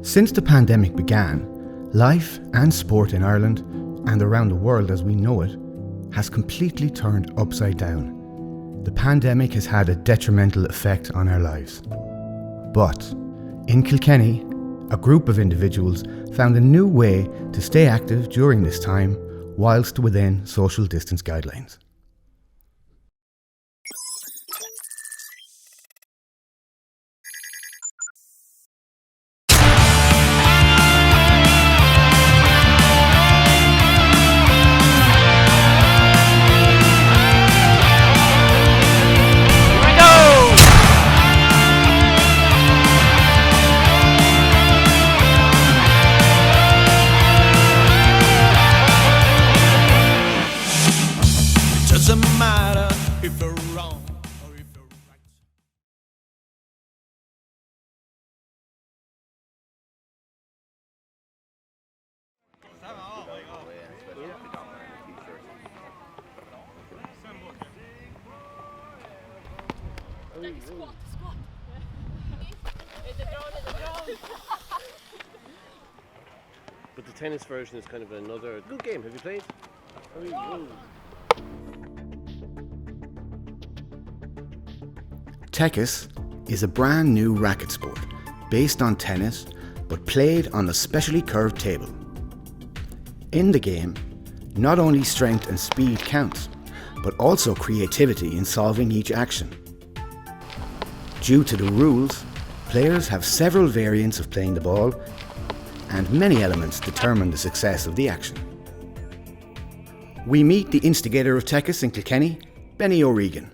Since the pandemic began, life and sport in Ireland, and around the world as we know it, has completely turned upside down. The pandemic has had a detrimental effect on our lives. But in Kilkenny, a group of individuals found a new way to stay active during this time whilst within social distance guidelines. Doesn't matter if you're wrong or if you're right. But the tennis version is kind of another good game. Have you played? Teqis is a brand new racket sport based on tennis but played on a specially curved table. In the game, not only strength and speed counts, but also creativity in solving each action. Due to the rules, players have several variants of playing the ball, and many elements determine the success of the action. We meet the instigator of Teqis in Kilkenny, Benny O'Regan,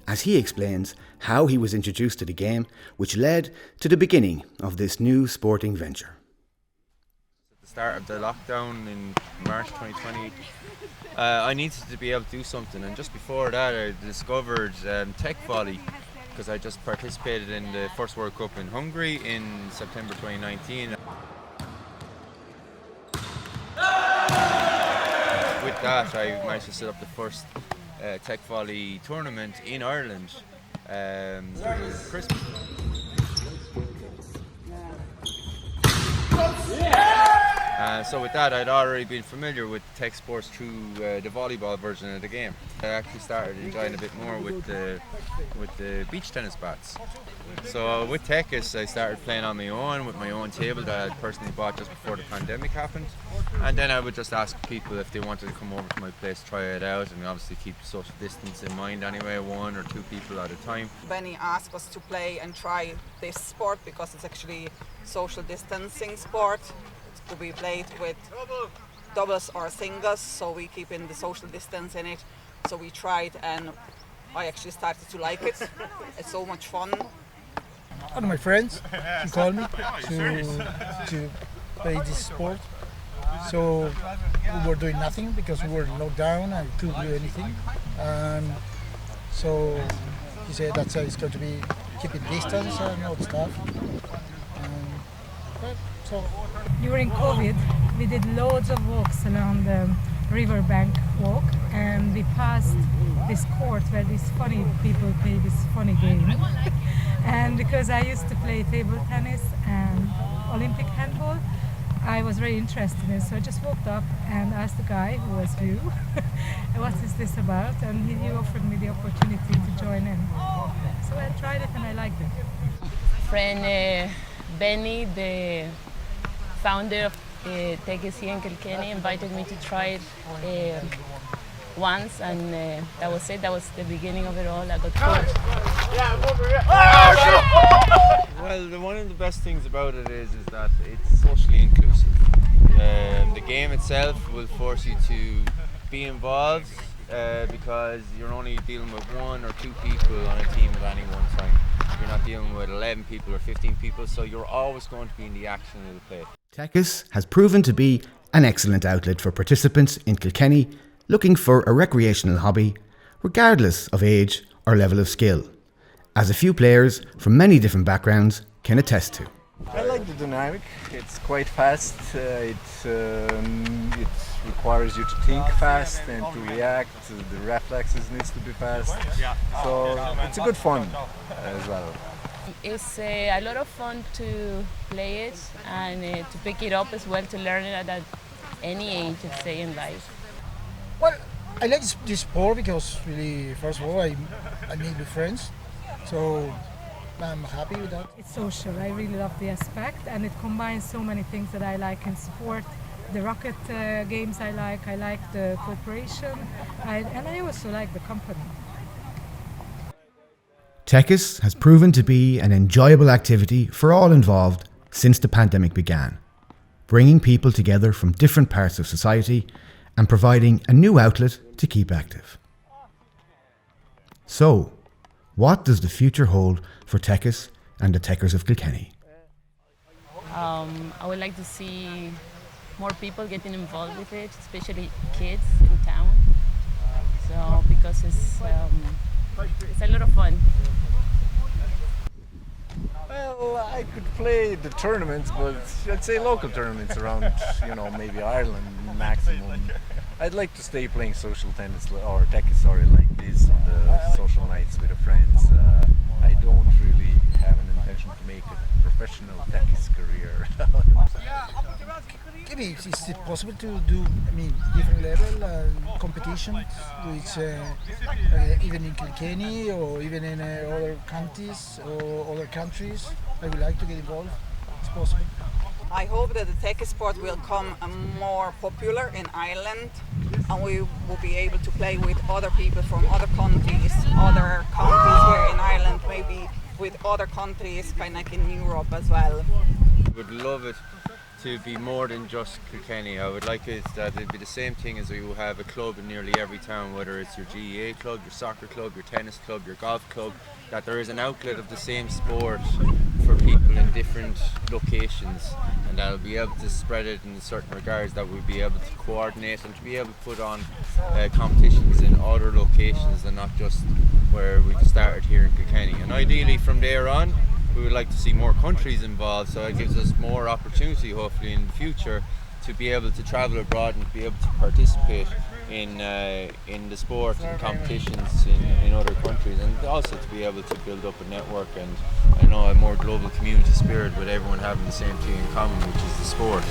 as he explains how he was introduced to the game, which led to the beginning of this new sporting venture. At the start of the lockdown in March 2020, I needed to be able to do something, and just before that I discovered tech volley, because I just participated in the first World Cup in Hungary in September 2019. With that I managed to set up the first tech volley tournament in Ireland during Christmas. So with that, I'd already been familiar with tech sports through the volleyball version of the game. I actually started enjoying a bit more with the beach tennis bats. So with Teqis, I started playing on my own with my own table that I personally bought just before the pandemic happened. And then I would just ask people if they wanted to come over to my place, try it out, and obviously keep social distance in mind anyway, 1 or 2 people at a time. Benny asked us to play and try this sport because it's actually social distancing sport. It's to be played with doubles or singles, so we keep in the social distance in it. So we tried, and I actually started to like it. It's so much fun. One of my friends, he called me to play this sport. So we were doing nothing because we were locked down and couldn't do anything. So he said that it's going to be keeping distance and all stuff. So during COVID, we did loads of walks along the riverbank walk, and we passed this court where these funny people play this funny game. And because I used to play table tennis and Olympic handball, I was very interested in it, so I just walked up and asked the guy, who was you, what is this about? And he offered me the opportunity to join in. So I tried it and I liked it. Friend Benny, the founder of Teqis here in Kilkenny, invited me to try it once, and that was it. That was the beginning of it all. I got hooked. Well, one of the best things about it is that it's socially inclusive. The game itself will force you to be involved because you're only dealing with 1 or 2 people on a team at any one time. You're not dealing with 11 people or 15 people, so you're always going to be in the action of the play. Teqis has proven to be an excellent outlet for participants in Kilkenny looking for a recreational hobby, regardless of age or level of skill, as a few players from many different backgrounds can attest to. I like the dynamic. It's quite fast. It requires you to think fast and to react. The reflexes needs to be fast. So it's a good fun as well. It's a lot of fun to play it and to pick it up as well, to learn it at any age, I'd say, in life. Well, I like this sport because really, first of all, I meet with friends, so I'm happy with that. It's social. I really love the aspect, and it combines so many things that I like in sport. The rocket games I like the cooperation, and I also like the company. Teqis has proven to be an enjoyable activity for all involved since the pandemic began, bringing people together from different parts of society and providing a new outlet to keep active. So, what does the future hold for Teqis and the Techers of Kilkenny? I would like to see more people getting involved with it, especially kids in town. So because it's a lot of fun. Well, I could play the tournaments, but I'd say local tournaments around, maybe Ireland maximum. I'd like to stay playing social tennis or Teqis, like this on the social nights with the friends. I don't really have an intention to make a professional Teqis career. Maybe is it possible to do, different level competitions, which even in Kilkenny or even in other counties or other countries? I would like to get involved. It's possible. I hope that the Teqis sport will become more popular in Ireland, and we will be able to play with other people from other countries here in Ireland, maybe with other countries kind of like in Europe as well. I would love it to be more than just Kilkenny. I would like it that it'd be the same thing as you have a club in nearly every town, whether it's your GAA club, your soccer club, your tennis club, your golf club, that there is an outlet of the same sport for people in different locations, and that will be able to spread it in certain regards, that we'll be able to coordinate and to be able to put on competitions in other locations and not just where we've started here in Kilkenny. And ideally from there on, we would like to see more countries involved, so it gives us more opportunity hopefully in the future to be able to travel abroad and to be able to participate in the sport and competitions in other countries, and also to be able to build up a network and a more global community spirit with everyone having the same thing in common, which is the sport.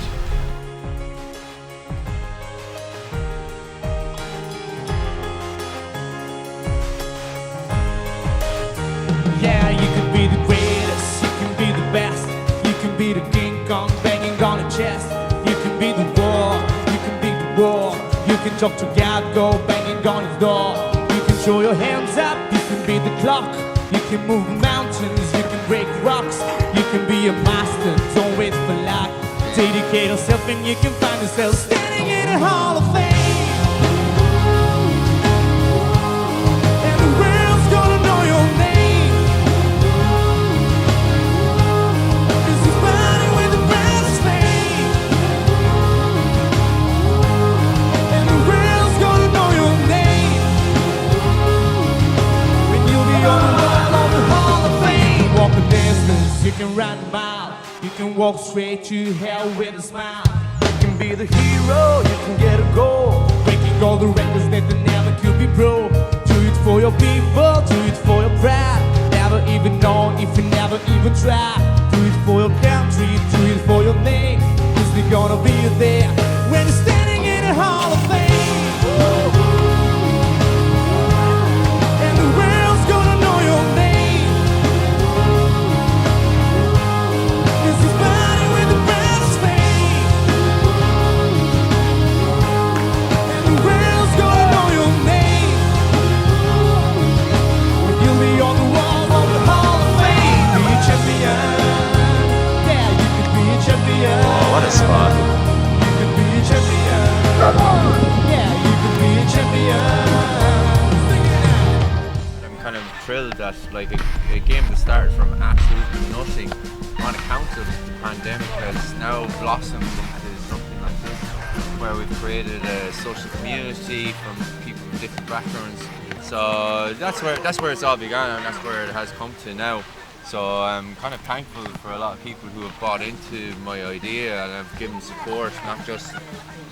Yeah, you can be the greatest, you can be the best, you can be the King Kong banging on the chest, you can be the war, you can be the war, you can talk to God, go banging on his door, you can throw your hands up, you can be the clock, you can move mountains, you can break rocks, you can be a master, don't wait for luck, dedicate yourself and you can find yourself standing in a Hall of Fame. And the world's gonna know your name. You can run a mile, you can walk straight to hell with a smile. You can be the hero, you can get a goal, breaking all the records that they never could be broke. Do it for your people, do it for your pride. Never even know if you never even try. Do it for your country, do it for your name, 'cause they're gonna be there when you're standing in a Hall of Fame. And the world's gonna know your name. What a spot. You could be a champion. Yeah, you could be a champion. Sing it out. I'm kind of thrilled that a game that started from absolutely nothing on account of the pandemic has now blossomed into something like this, where we've created a social community from people with different backgrounds. So that's where it's all begun, and that's where it has come to now. So I'm kind of thankful for a lot of people who have bought into my idea and have given support, not just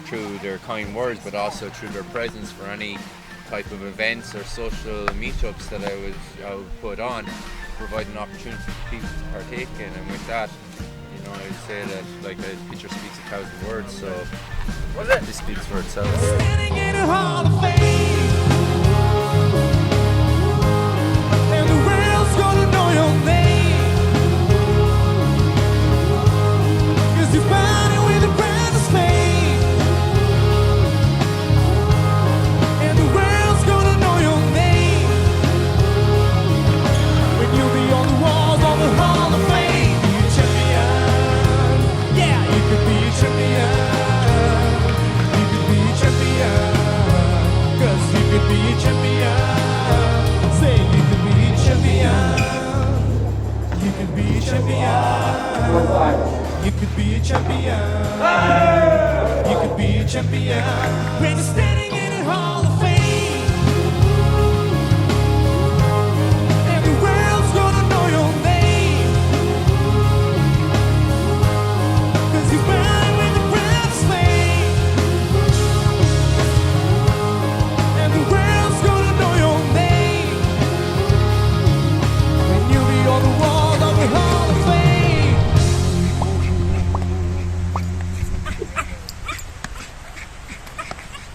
through their kind words, but also through their presence for any type of events or social meetups that I would put on. provide an opportunity for people to partake in, and with that, you know, I'd say that like a picture speaks 1,000 words, so this speaks for itself. Standing in a hall of fame, and the world's gonna know your name, 'cause you're fighting with the brightest flame, and the world's gonna know your name, when you'll be on the walls of the hall of fame. Be a champion, yeah, you could be a champion. You could be a champion, 'cause you could be a champion. Say you could be a champion. You could be a champion. You could be a champion. You could be a champion. When you stand